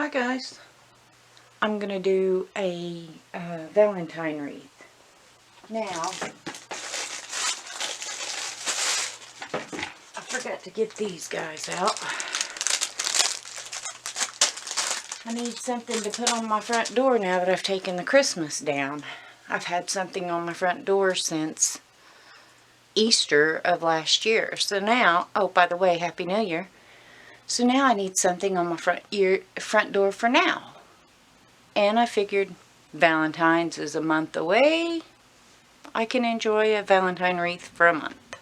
Hi guys, I'm going to do a Valentine wreath. Now, I forgot to get these guys out. I need something to put on my front door now that I've taken the Christmas down. I've had something on my front door since Easter of last year. So now, oh by the way, Happy New Year. So now I need something on my front door for now. And I figured Valentine's is a month away. I can enjoy a Valentine wreath for a month.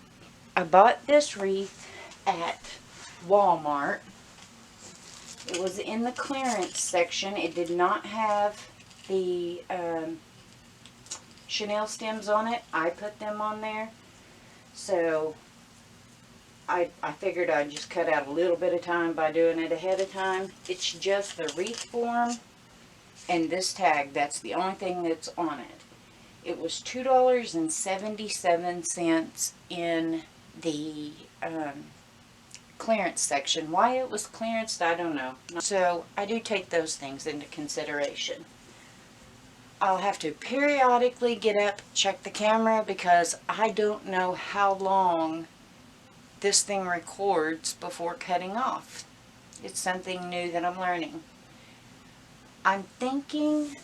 I bought this wreath at Walmart. It was in the clearance section. It did not have the chenille stems on it. I put them on there. So I figured I'd just cut out a little bit of time by doing it ahead of time. It's just the wreath form and this tag. That's the only thing that's on it. It was $2.77 in the clearance section. Why it was clearanced, I don't know. So I do take those things into consideration. I'll have to periodically get up, check the camera, because I don't know how long this thing records before cutting off. It's something new that I'm learning. I'm thinking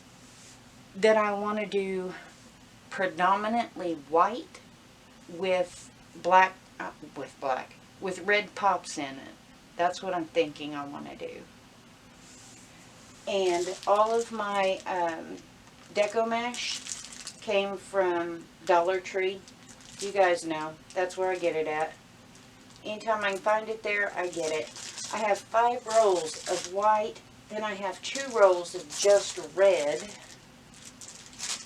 that I want to do predominantly white with with red pops in it. That's what I'm thinking I want to do. And all of my deco mesh came from Dollar Tree. You guys know, that's where I get it at. Anytime I can find it there, I get it. I have 5 rolls of white, then I have 2 rolls of just red,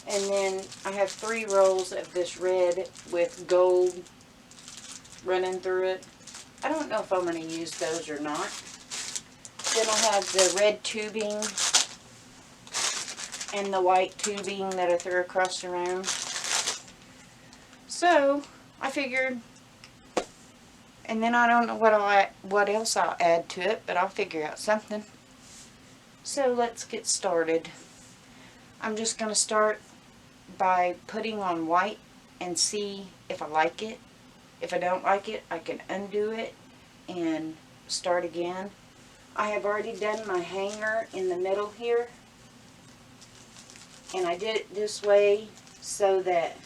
and then I have 3 rolls of this red with gold running through it. I don't know if I'm going to use those or not. Then I'll have the red tubing and the white tubing that I threw across the room. So I figured, and then I don't know what else I'll add to it, but I'll figure out something. So let's get started. I'm just going to start by putting on white and see if I like it. If I don't like it, I can undo it and start again. I have already done my hanger in the middle here. And I did it this way so that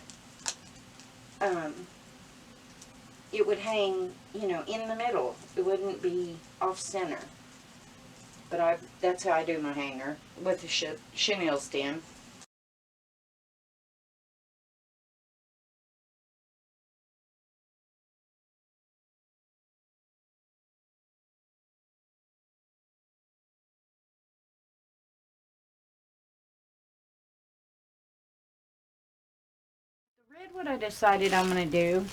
it would hang, you know, in the middle. It wouldn't be off center. But that's how I do my hanger with the chenille stem. The red, what I decided I'm going to do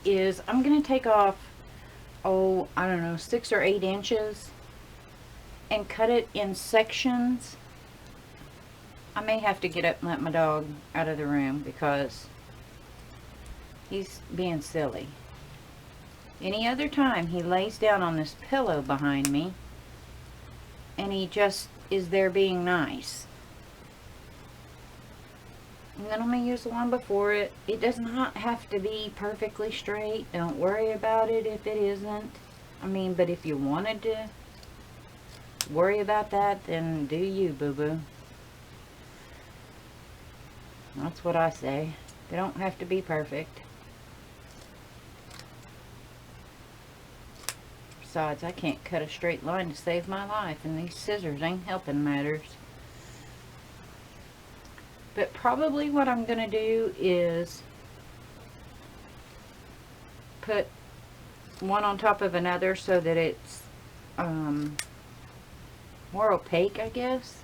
is I'm going to take off, oh, I don't know, 6 or 8 inches and cut it in sections. I may have to get up and let my dog out of the room because he's being silly. Any other time he lays down on this pillow behind me and he just is there being nice. And then I'm going to use the one before it. It does not have to be perfectly straight. Don't worry about it if it isn't. I mean, but if you wanted to worry about that, then do you, boo-boo. That's what I say. They don't have to be perfect. Besides, I can't cut a straight line to save my life, and these scissors ain't helping matters. But probably what I'm going to do is put one on top of another so that it's more opaque, I guess.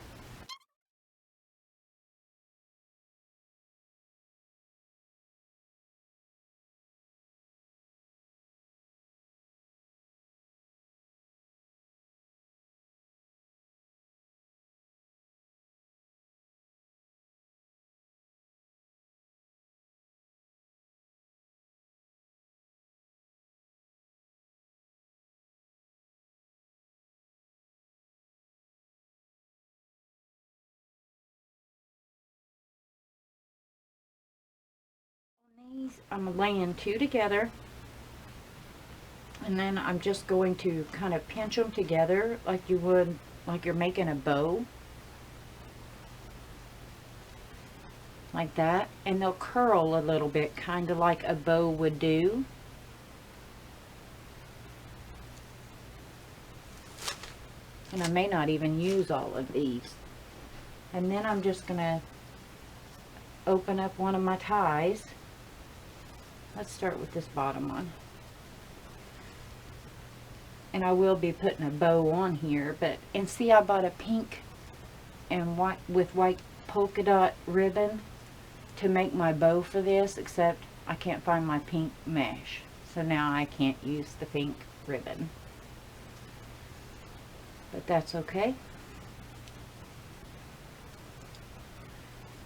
These I'm laying two together, and then I'm just going to kind of pinch them together like you would, like you're making a bow. Like that, and they'll curl a little bit, kind of like a bow would do. And I may not even use all of these. And then I'm just going to open up one of my ties. Let's start with this bottom one. And I will be putting a bow on here, but, and see, I bought a pink and white with white polka dot ribbon to make my bow for this, except I can't find my pink mesh. So now I can't use the pink ribbon. But that's okay.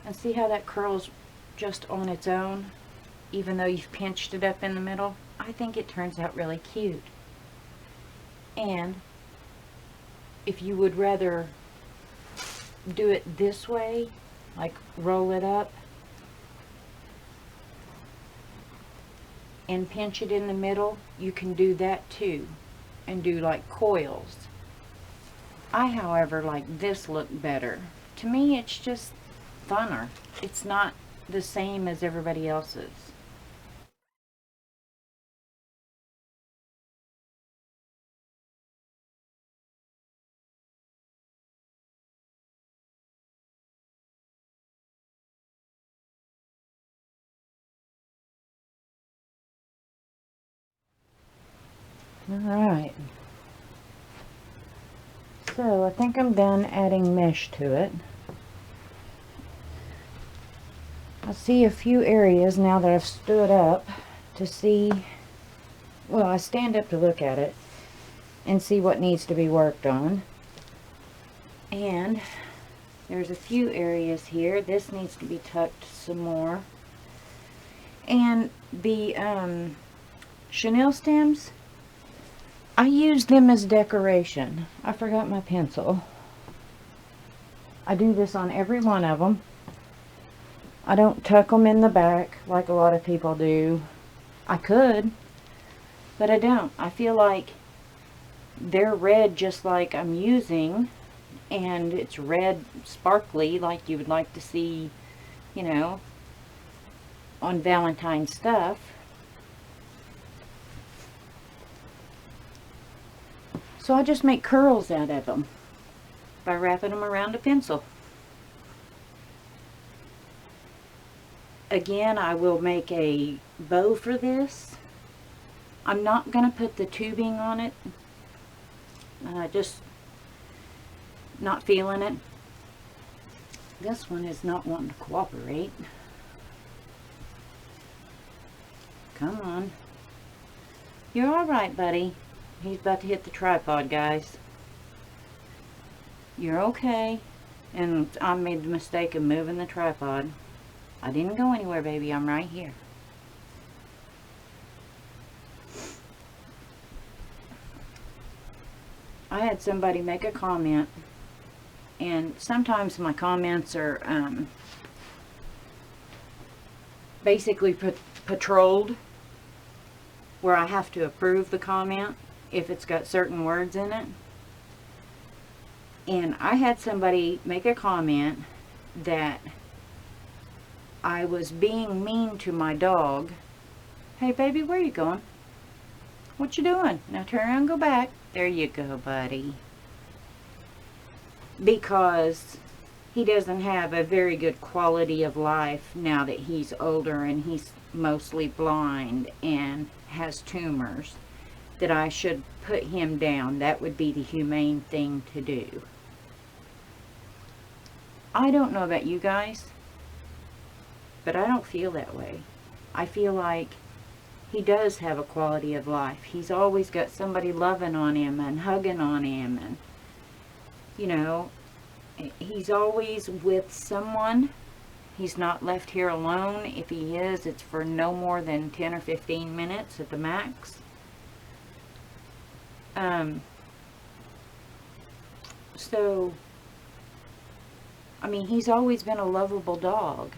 And see how that curls just on its own, even though you've pinched it up in the middle? I think it turns out really cute. And if you would rather do it this way, like roll it up and pinch it in the middle, you can do that too, and do like coils. I, however, like this look better. To me, it's just funner. It's not the same as everybody else's. Alright. So I think I'm done adding mesh to it. I see a few areas now that I've stood up to see, well, I stand up to look at it and see what needs to be worked on. And there's a few areas here. This needs to be tucked some more. And the chenille stems, I use them as decoration. I forgot my pencil. I do this on every one of them. I don't tuck them in the back like a lot of people do. I could, but I don't. I feel like they're red just like I'm using, and it's red sparkly like you would like to see, you know, on Valentine's stuff. So I just make curls out of them by wrapping them around a pencil. Again, I will make a bow for this. I'm not going to put the tubing on it. Just not feeling it. This one is not wanting to cooperate. Come on. You're alright, buddy. He's about to hit the tripod, guys. You're okay. And I made the mistake of moving the tripod. I didn't go anywhere, baby. I'm right here. I had somebody make a comment, and sometimes my comments are basically patrolled, where I have to approve the comment if it's got certain words in it. And I had somebody make a comment that I was being mean to my dog. Hey baby, where you going? What you doing? Now turn around and go back. There you go, buddy. Because he doesn't have a very good quality of life now that he's older and he's mostly blind and has tumors. That I should put him down. That would be the humane thing to do. I don't know about you guys, but I don't feel that way. I feel like he does have a quality of life. He's always got somebody loving on him and hugging on him, and you know, he's always with someone. He's not left here alone. If he is, it's for no more than 10 or 15 minutes at the max. So, I mean, he's always been a lovable dog.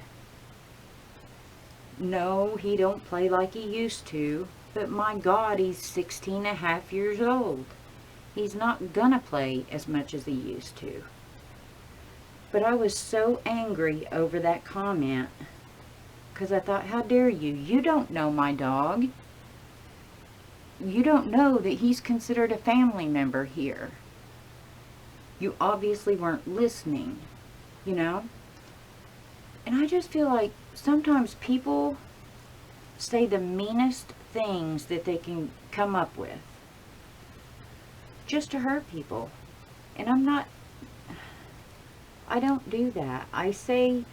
no, he don't play like he used to, but my God, he's 16 and a half years old. He's not gonna play as much as he used to. But I was so angry over that comment because I thought, how dare you? You don't know my dog. You don't know that he's considered a family member here. You obviously weren't listening, you know? And I just feel like sometimes people say the meanest things that they can come up with just to hurt people. And I don't do that. I say,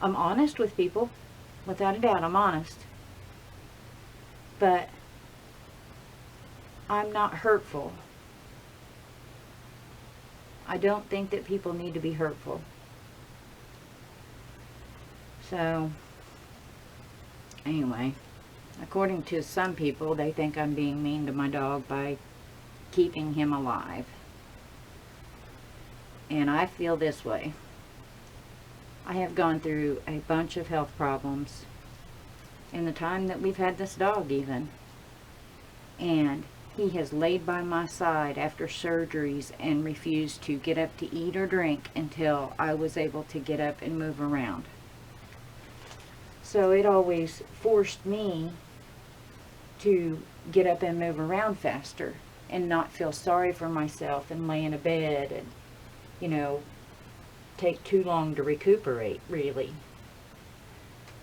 I'm honest with people. Without a doubt, I'm honest. But I'm not hurtful. I don't think that people need to be hurtful. So, anyway, according to some people, they think I'm being mean to my dog by keeping him alive. And I feel this way. I have gone through a bunch of health problems in the time that we've had this dog even. And he has laid by my side after surgeries and refused to get up to eat or drink until I was able to get up and move around. So it always forced me to get up and move around faster and not feel sorry for myself and lay in a bed and, you know, take too long to recuperate, really.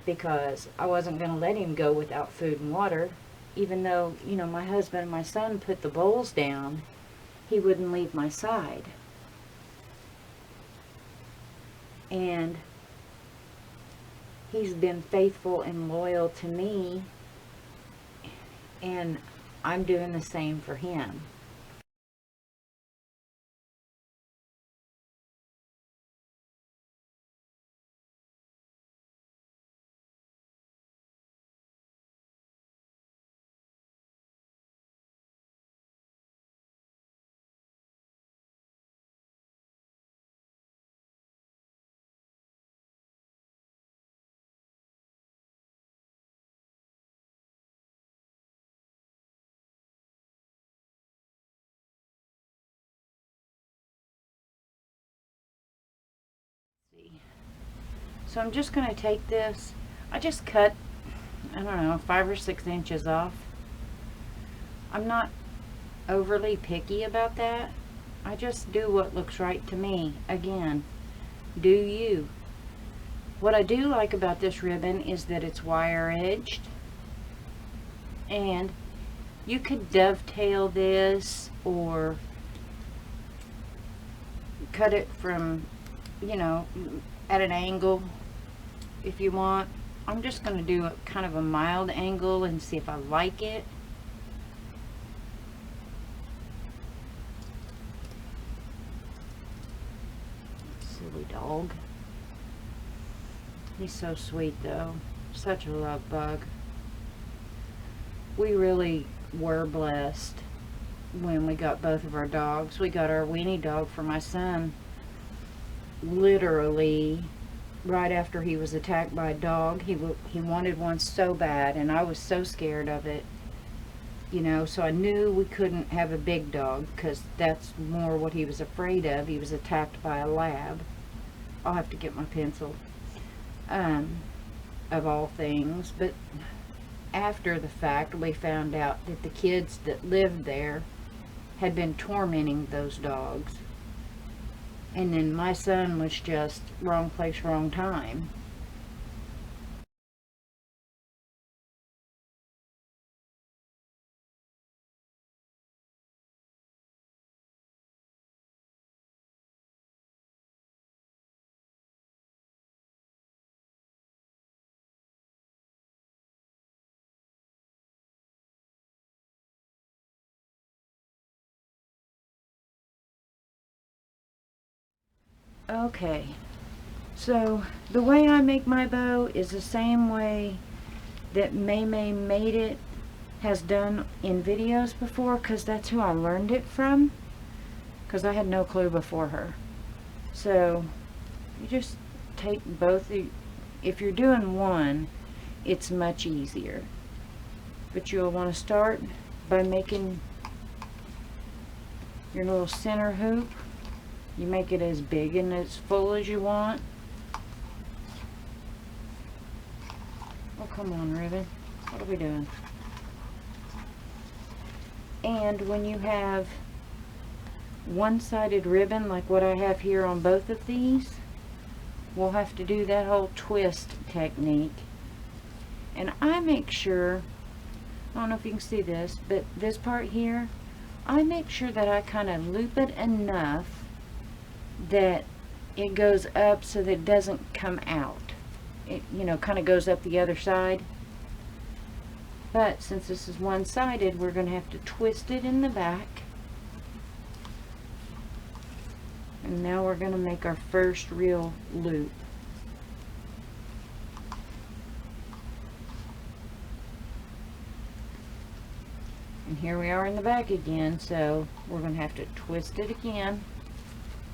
Because I wasn't going to let him go without food and water. Even though, you know, my husband and my son put the bowls down, he wouldn't leave my side. And he's been faithful and loyal to me, and I'm doing the same for him. So I'm just going to take this. I just cut, I don't know, 5 or 6 inches off. I'm not overly picky about that. I just do what looks right to me. Again, do you. What I do like about this ribbon is that it's wire edged. And you could dovetail this or cut it from, you know, at an angle if you want. I'm just going to do a kind of a mild angle and see if I like it. Silly dog. He's so sweet though. Such a love bug. We really were blessed when we got both of our dogs. We got our weenie dog for my son literally right after he was attacked by a dog. He wanted one so bad, and I was so scared of it, you know, so I knew we couldn't have a big dog because that's more what he was afraid of. He was attacked by a lab. I'll have to get my pencil, of all things. But after the fact, we found out that the kids that lived there had been tormenting those dogs. And then my son was just wrong place, wrong time. Okay, so the way I make my bow is the same way that May May Made It has done in videos before, because that's who I learned it from, because I had no clue before her. So you just take both if you're doing one, it's much easier. But you'll want to start by making your little center hoop. You make it as big and as full as you want. Oh, come on, ribbon. What are we doing? And when you have one-sided ribbon like what I have here on both of these, we'll have to do that whole twist technique. And I make sure, I don't know if you can see this, but this part here, I make sure that I kind of loop it enough that it goes up so that it doesn't come out. It, you know, kind of goes up the other side. But since this is one-sided, we're going to have to twist it in the back. And now we're going to make our first real loop. And here we are in the back again, so we're going to have to twist it again.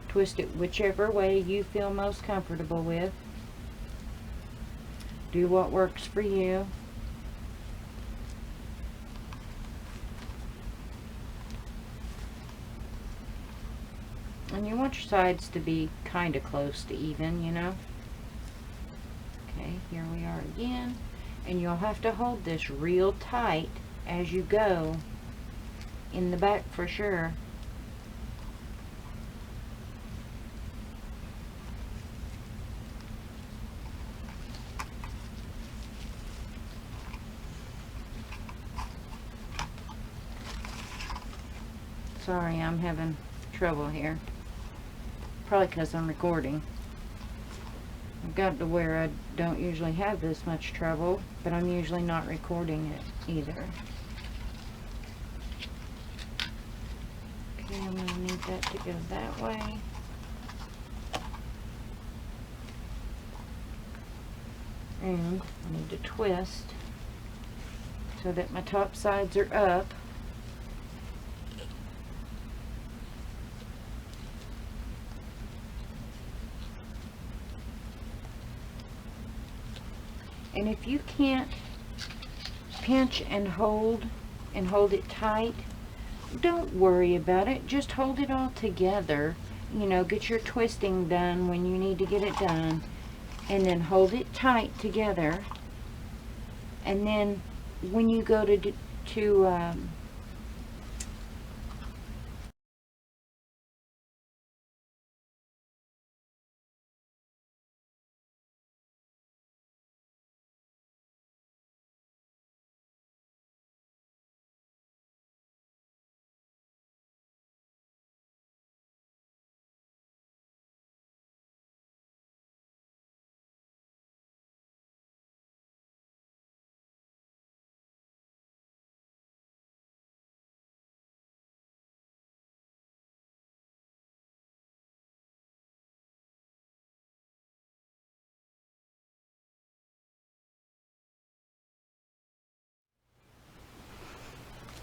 Twist it whichever way you feel most comfortable with. Do what works for you. And you want your sides to be kind of close to even, you know. Okay, here we are again. And you'll have to hold this real tight as you go in the back for sure. Sorry, I'm having trouble here. Probably because I'm recording. I've got to where I don't usually have this much trouble, but I'm usually not recording it either. Okay, I'm going to need that to go that way. And I need to twist so that my top sides are up. And if you can't pinch and hold it tight, don't worry about it. Just hold it all together. You know, get your twisting done when you need to get it done. And then hold it tight together. And then when you go to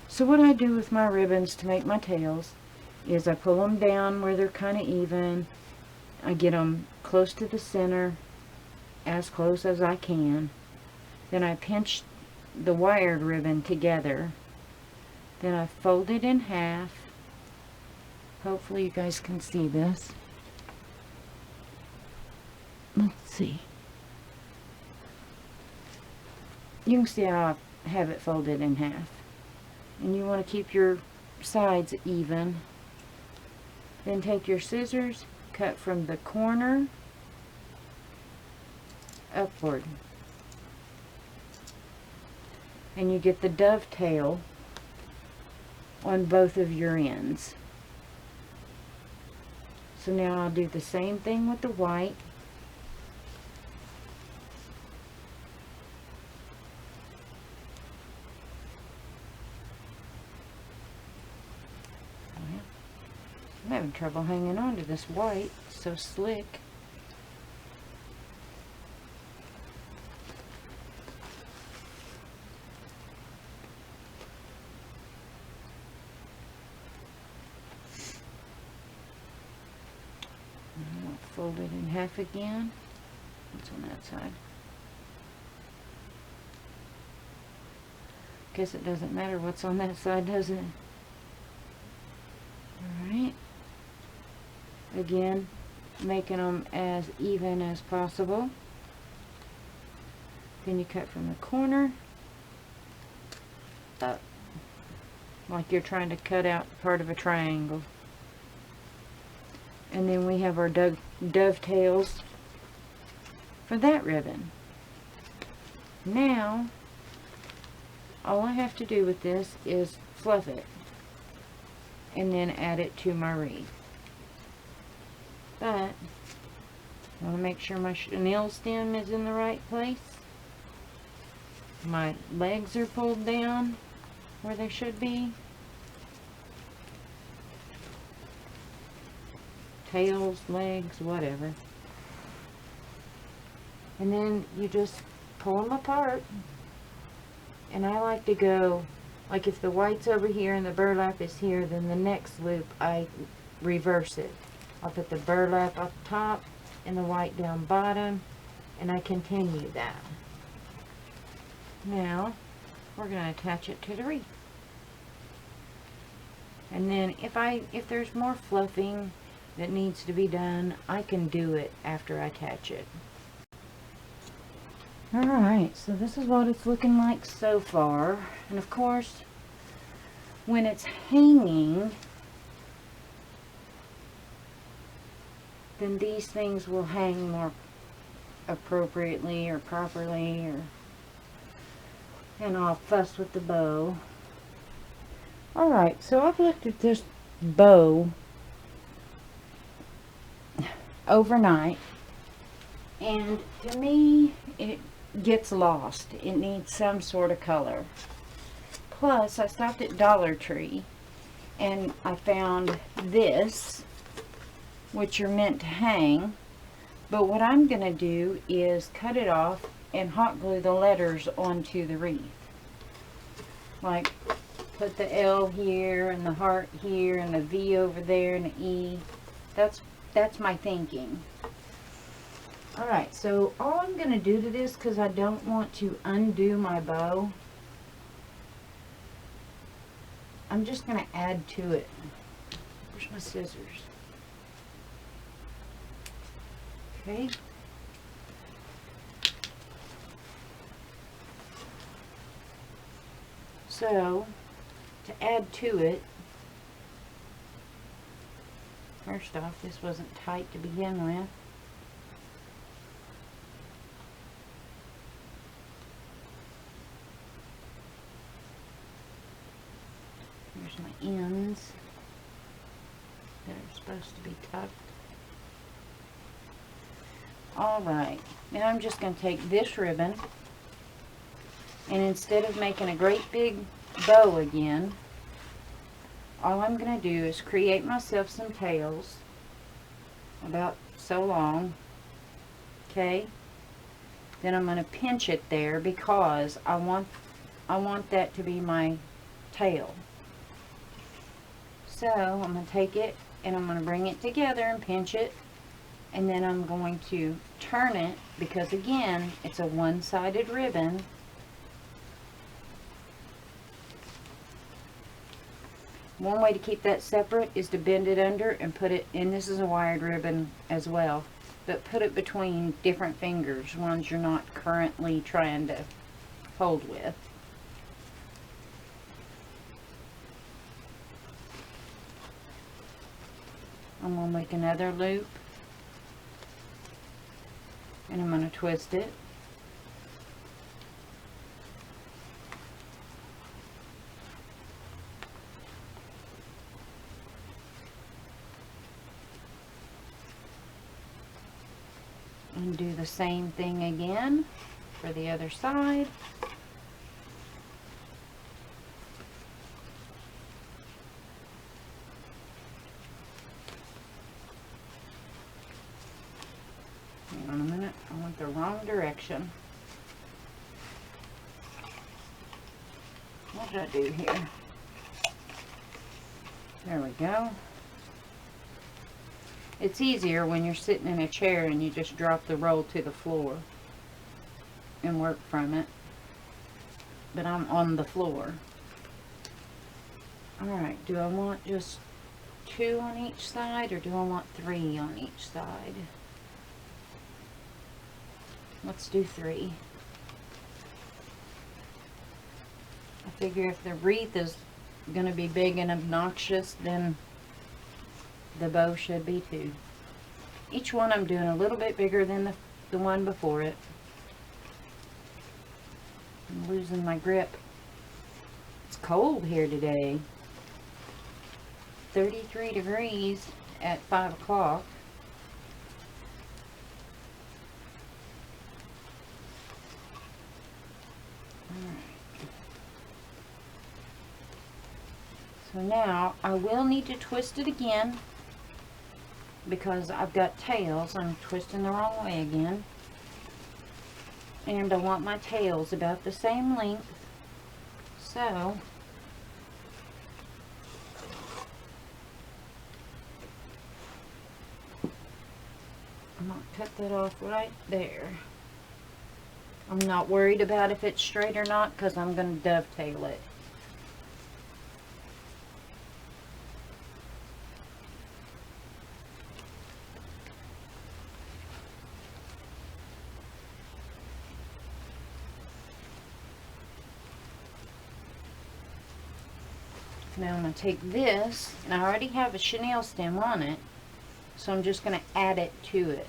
So what I do with my ribbons to make my tails is I pull them down where they're kind of even. I get them close to the center, as close as I can. Then I pinch the wired ribbon together. Then I fold it in half. Hopefully you guys can see this. Let's see. You can see how I have it folded in half. And you want to keep your sides even. Then take your scissors, cut from the corner upward. And you get the dovetail on both of your ends. So now I'll do the same thing with the white. I'm having trouble hanging on to this white. It's so slick. Fold it in half again. That's on that side. Guess it doesn't matter what's on that side, does it? Alright. Again, making them as even as possible. Then you cut from the corner up, like you're trying to cut out part of a triangle. And then we have our dovetails for that ribbon. Now, all I have to do with this is fluff it and then add it to my wreath. But I want to make sure my chenille stem is in the right place. My legs are pulled down where they should be. Tails, legs, whatever. And then you just pull them apart. And I like to go, like if the white's over here and the burlap is here, then the next loop I reverse it. I'll put the burlap up top and the white down bottom, and I continue that. Now, we're going to attach it to the wreath. And then if there's more fluffing that needs to be done, I can do it after I attach it. Alright, so this is what it's looking like so far. And of course, when it's hanging, then these things will hang more appropriately or properly, and I'll fuss with the bow. Alright, so I've looked at this bow overnight, and to me it gets lost. It needs some sort of color. Plus, I stopped at Dollar Tree and I found this, which are meant to hang, but what I'm going to do is cut it off and hot glue the letters onto the wreath. Like, put the L here and the heart here and the V over there and the E. That's my thinking. Alright, so all I'm going to do to this, because I don't want to undo my bow, I'm just going to add to it. Where's my scissors? Okay. So, to add to it, first off, this wasn't tight to begin with. Here's my ends that are supposed to be tucked. Alright, now I'm just going to take this ribbon, and instead of making a great big bow again, all I'm going to do is create myself some tails, about so long, okay? Then I'm going to pinch it there because I want that to be my tail. So I'm going to take it and I'm going to bring it together and pinch it, and then I'm going to turn it, because again, it's a one-sided ribbon. One way to keep that separate is to bend it under and put it, and this is a wired ribbon as well, but put it between different fingers, ones you're not currently trying to hold with. I'm going to make another loop, and I'm going to twist it. And do the same thing again for the other side. Hang on a minute, I went the wrong direction. What did I do here? There we go. It's easier when you're sitting in a chair and you just drop the roll to the floor and work from it. but I'm on the floor. Alright, do I want just 2 on each side, or do I want 3 on each side? Let's do 3. I figure if the wreath is going to be big and obnoxious, then the bow should be too. Each one I'm doing a little bit bigger than the one before it. I'm losing my grip. It's cold here today. 33 degrees at 5 o'clock. So now I will need to twist it again because I've got tails. I'm twisting the wrong way again. And I want my tails about the same length. So I'm going to cut that off right there. I'm not worried about if it's straight or not because I'm going to dovetail it. Now I'm going to take this, and I already have a chenille stem on it, so I'm just going to add it to it.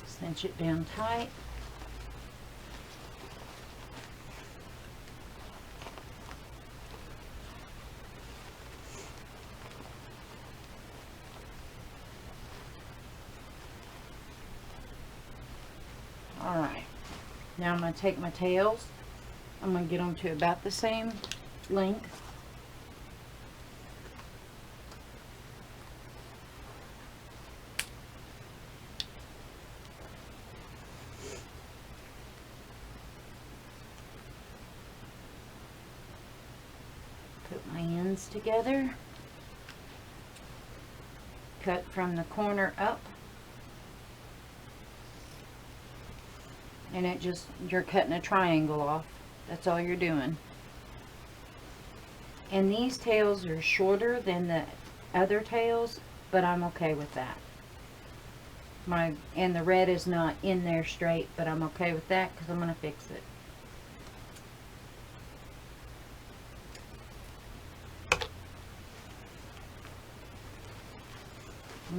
Cinch it down tight. Alright, now I'm going to take my tails, I'm going to get them to about the same length. Put my ends together, cut from the corner up. And it just, you're cutting a triangle off. That's all you're doing. And these tails are shorter than the other tails, but I'm okay with that. And the red is not in there straight, but I'm okay with that because I'm going to fix it.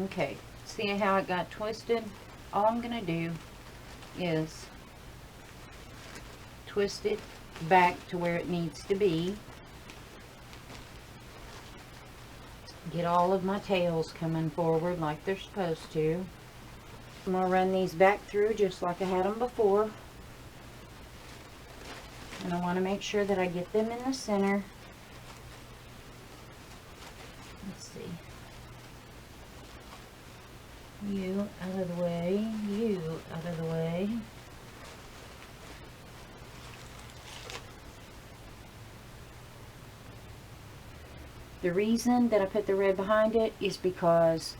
Okay, see how it got twisted? All I'm going to do is twist it back to where it needs to be. Get all of my tails coming forward like they're supposed to. I'm going to run these back through just like I had them before. And I want to make sure that I get them in the center. Let's see. You out of the way, you out of the way. The reason that I put the red behind it is because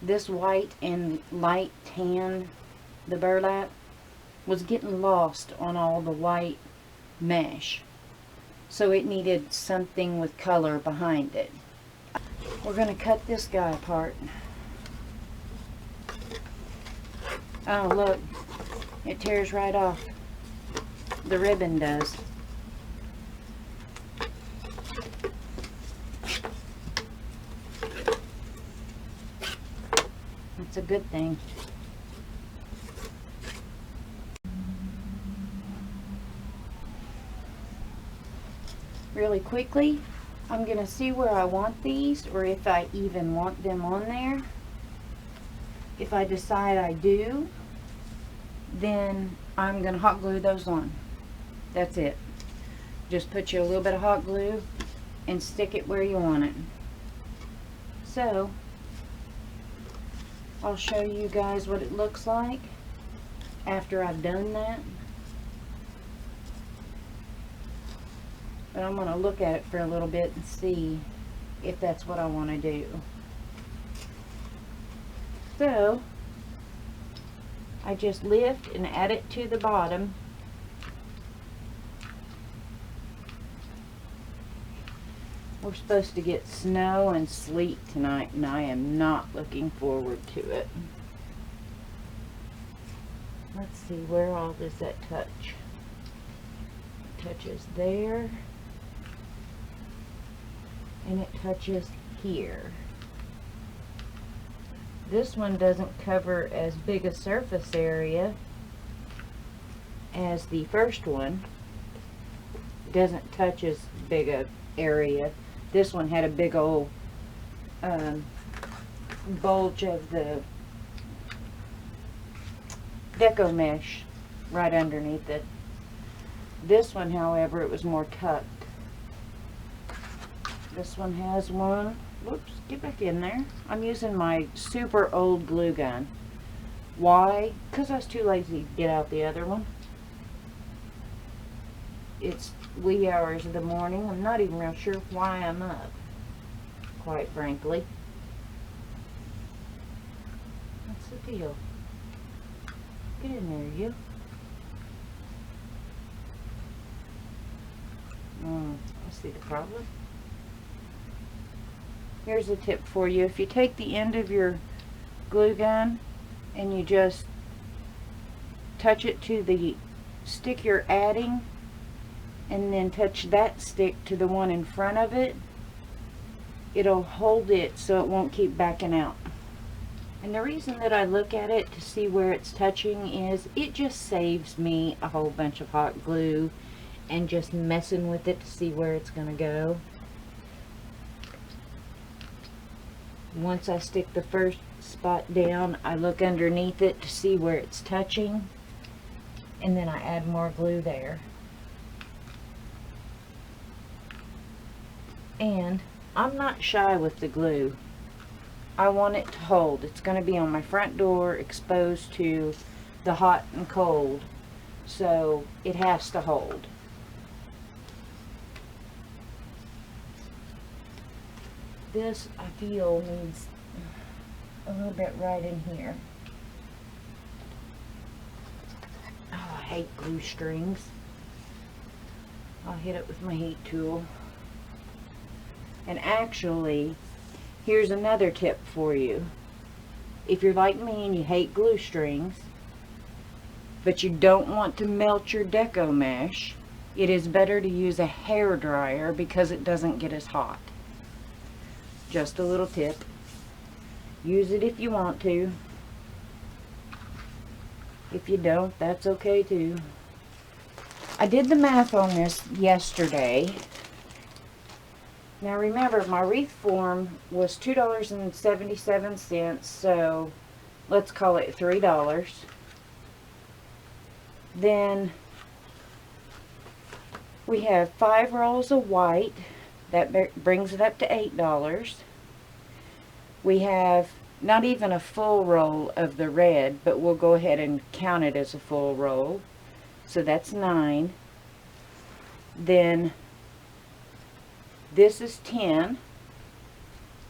this white and light tan, the burlap, was getting lost on all the white mesh. So it needed something with color behind it. We're going to cut this guy apart. Oh, look. It tears right off. The ribbon does. It's a good thing. Really quickly, I'm going to see where I want these, or if I even want them on there. If I decide I do, then I'm going to hot glue those on. That's it. Just put you a little bit of hot glue and stick it where you want it. So, I'll show you guys what it looks like after I've done that. But I'm going to look at it for a little bit and see if that's what I want to do. So, I just lift and add it to the bottom. We're supposed to get snow and sleet tonight, and I am not looking forward to it. Let's see, where all does that touch? It touches there, and it touches here. This one doesn't cover as big a surface area as the first one. It doesn't touch as big a area. This one had a big old bulge of the deco mesh right underneath it. This one, however, it was more tucked. This one has one. Whoops, get back in there. I'm using my super old glue gun. Why? Because I was too lazy to get out the other one. It's wee hours of the morning. I'm not even real sure why I'm up, quite frankly. What's the deal? Get in there, you. I see the problem. Here's a tip for you. If you take the end of your glue gun and you just touch it to the stick you're adding, and then touch that stick to the one in front of it, it'll hold it so it won't keep backing out. And the reason that I look at it to see where it's touching is it just saves me a whole bunch of hot glue and just messing with it to see where it's going to go. Once I stick the first spot down, I look underneath it to see where it's touching, and then I add more glue there. And I'm not shy with the glue. I want it to hold. It's going to be on my front door, exposed to the hot and cold, so it has to hold. This, I feel, needs a little bit right in here. Oh, I hate glue strings. I'll hit it with my heat tool. And actually, here's another tip for you. If you're like me and you hate glue strings, but you don't want to melt your deco mesh, it is better to use a hair dryer because it doesn't get as hot. Just a little tip. Use it if you want to. If you don't, that's okay too. I did the math on this yesterday. Now remember, my wreath form was $2.77, so let's call it $3. Then we have 5 rolls of white. That brings it up to $8. We have not even a full roll of the red, but we'll go ahead and count it as a full roll. So that's 9. Then this is 10.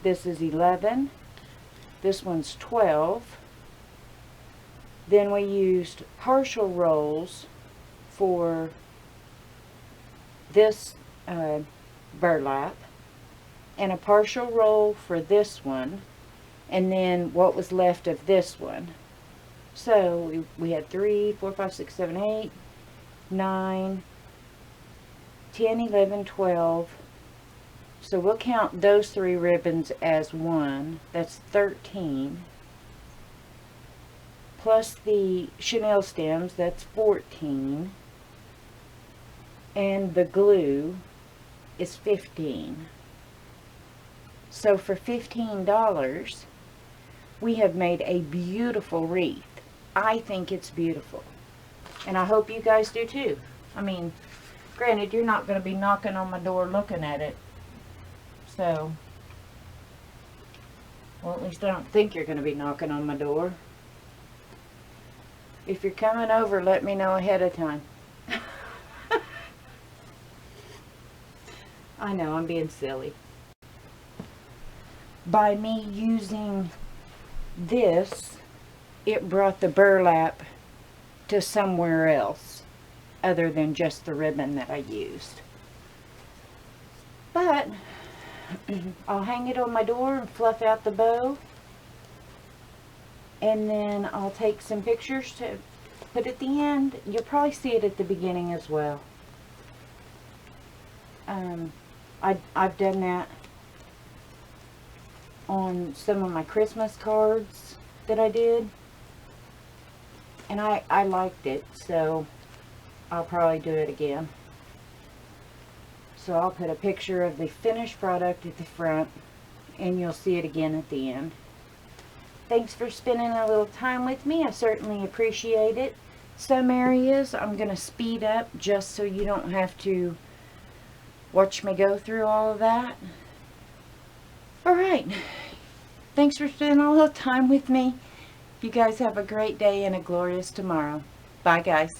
This is 11. This one's 12. Then we used partial rolls for this burlap, and a partial roll for this one, and then what was left of this one. So we had 3, 4, 5, 6, 7, 8, 9, 10, 11, 12. So we'll count those 3 ribbons as one. That's 13. Plus the chenille stems, that's 14. And the glue is 15. So for $15, we have made a beautiful wreath. I think it's beautiful. And I hope you guys do too. I mean, granted, you're not going to be knocking on my door looking at it. So, well, at least I don't think you're going to be knocking on my door. If you're coming over, let me know ahead of time. I know, I'm being silly. By me using this, it brought the burlap to somewhere else other than just the ribbon that I used. But I'll hang it on my door and fluff out the bow, and then I'll take some pictures to put at the end. You'll probably see it at the beginning as well. I've done that on some of my Christmas cards that I did, and I liked it, so I'll probably do it again. So I'll put a picture of the finished product at the front, and you'll see it again at the end. Thanks for spending a little time with me. I certainly appreciate it. Some areas I'm going to speed up just so you don't have to watch me go through all of that. Alright. Thanks for spending a little time with me. You guys have a great day and a glorious tomorrow. Bye, guys.